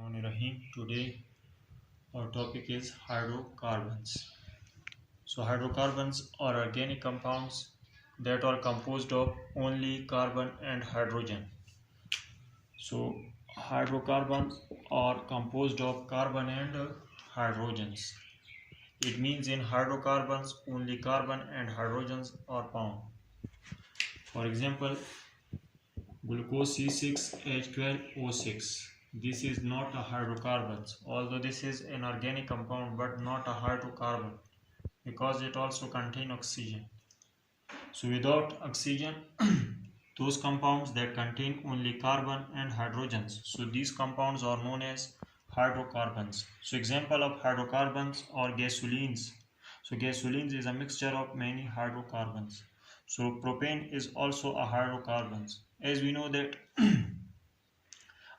Bismillahirrahmanirrahim. Today our topic is hydrocarbons. So hydrocarbons are organic compounds that are composed of only carbon and hydrogen. So hydrocarbons are composed of carbon and hydrogens. It means in hydrocarbons only carbon and hydrogens are found. For example, glucose C6H12O6. This is not a hydrocarbon, although this is an organic compound but not a hydrocarbon because it also contains oxygen. So without oxygen, those compounds that contain only carbon and hydrogens, so these compounds are known as hydrocarbons. So example of hydrocarbons are gasolines. So gasolines is a mixture of many hydrocarbons. So propane is also a hydrocarbon. As we know that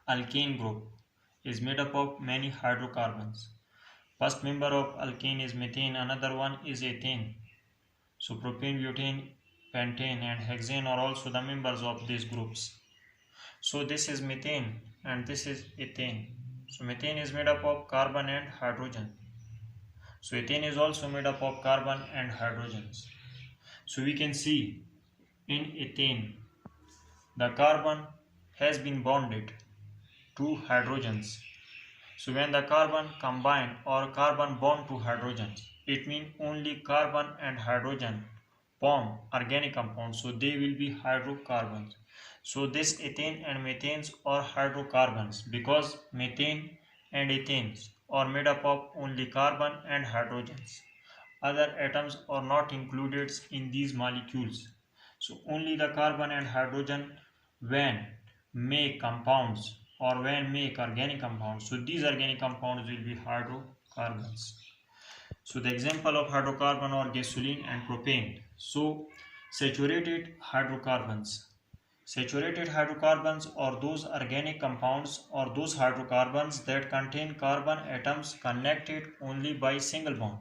alkane group is made up of many hydrocarbons. First member of alkane is methane, another one is ethane. So propane, butane, pentane and hexane are also the members of these groups. So this is methane and this is ethane. So methane is made up of carbon and hydrogen. So ethane is also made up of carbon and hydrogens. So we can see in ethane the carbon has been bonded to hydrogens. So when the carbon combine or carbon bond to hydrogens, it means only carbon and hydrogen form organic compounds, so they will be hydrocarbons. So this ethane and methanes are hydrocarbons because methane and ethanes are made up of only carbon and hydrogens. Other atoms are not included in these molecules. So only the carbon and hydrogen when make compounds or when make organic compounds. So these organic compounds will be hydrocarbons. So the example of hydrocarbon are gasoline and propane. So saturated hydrocarbons. Saturated hydrocarbons are those organic compounds or those hydrocarbons that contain carbon atoms connected only by single bond.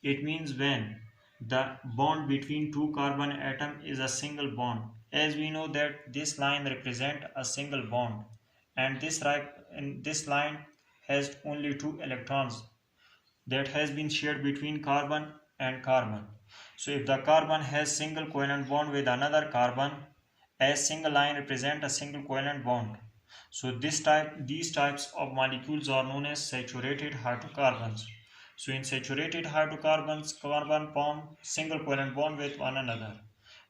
It means when the bond between two carbon atoms is a single bond. As we know that this line represents a single bond and this line has only two electrons that has been shared between carbon and carbon. So if the carbon has single covalent bond with another carbon, as single line represent a single covalent bond. So these types of molecules are known as saturated hydrocarbons. So in saturated hydrocarbons, carbon form single covalent bond with one another.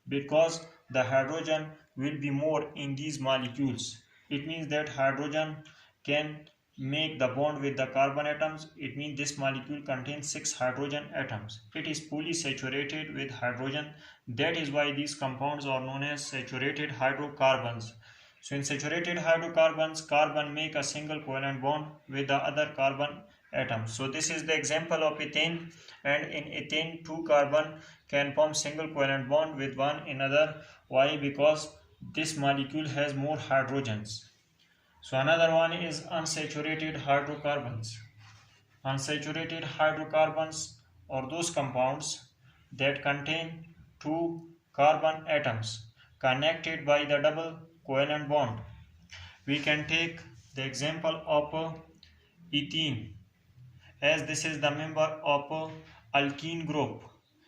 Because the hydrogen will be more in these molecules, it means that hydrogen can make the bond with the carbon atoms. It means this molecule contains 6 hydrogen atoms. It is fully saturated with hydrogen. That is why these compounds are known as saturated hydrocarbons. So in saturated hydrocarbons, carbon make a single covalent bond with the other carbon atom. So this is the example of ethane, and in ethane two carbon can form single covalent bond with one another. Why? Because this molecule has more hydrogens. So another one is unsaturated hydrocarbons. Unsaturated hydrocarbons are those compounds that contain two carbon atoms connected by the double covalent bond. We can take the example of ethene, as this is the member of alkene group.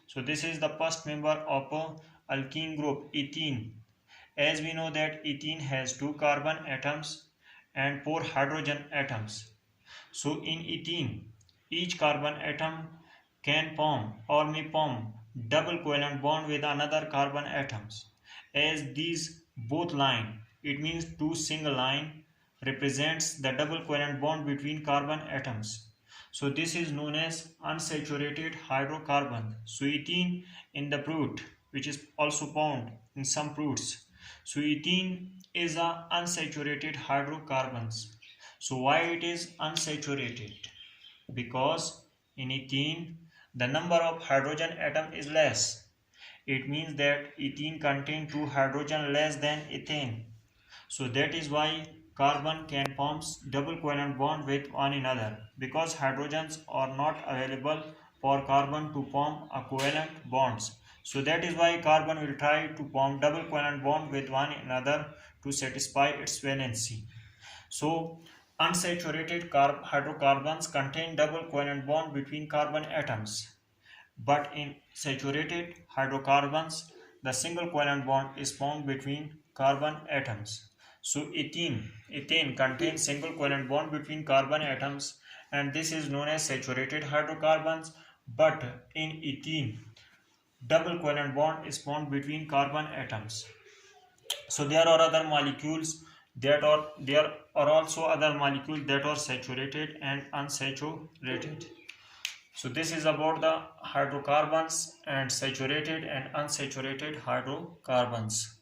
So this is the first member of alkene group, ethene. As we know that ethene has two carbon atoms and 4 hydrogen atoms. So in ethene, each carbon atom can form or may form double covalent bond with another carbon atoms. As these both line, it means two single line represents the double covalent bond between carbon atoms. So this is known as unsaturated hydrocarbon. So ethene in the fruit, which is also found in some fruits. So ethene is a unsaturated hydrocarbons. So why it is unsaturated? Because in ethene the number of hydrogen atom is less. It means that ethene contains 2 hydrogen less than ethane. So that is why carbon can form double covalent bond with one another, because hydrogens are not available for carbon to form a covalent bonds. So that is why carbon will try to form double covalent bond with one another to satisfy its valency. So Unsaturated hydrocarbons contain double covalent bond between carbon atoms, but in saturated hydrocarbons, the single covalent bond is found between carbon atoms. So ethane contains single covalent bond between carbon atoms, and this is known as saturated hydrocarbons. But in ethene, double covalent bond is found between carbon atoms. So there are other molecules there are also other molecules that are saturated and unsaturated. So this is about the hydrocarbons and saturated and unsaturated hydrocarbons.